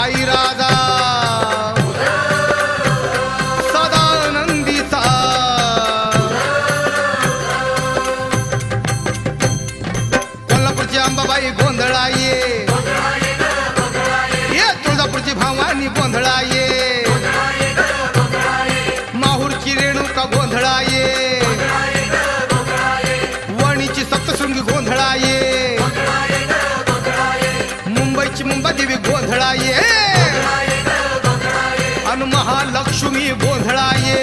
आई राधा सदानंदीचा कोल्हापूरची अंबाबाई गोंधळा ये तुळजापूरची भवानी गोंधळा ये माहूरची रेणुका गोंधळा ये वणीची सप्तशृंगी गोंधळा ये मुंबईची मुंबादेवी गोंधळा ये आणि महालक्ष्मी गोंधळा ये।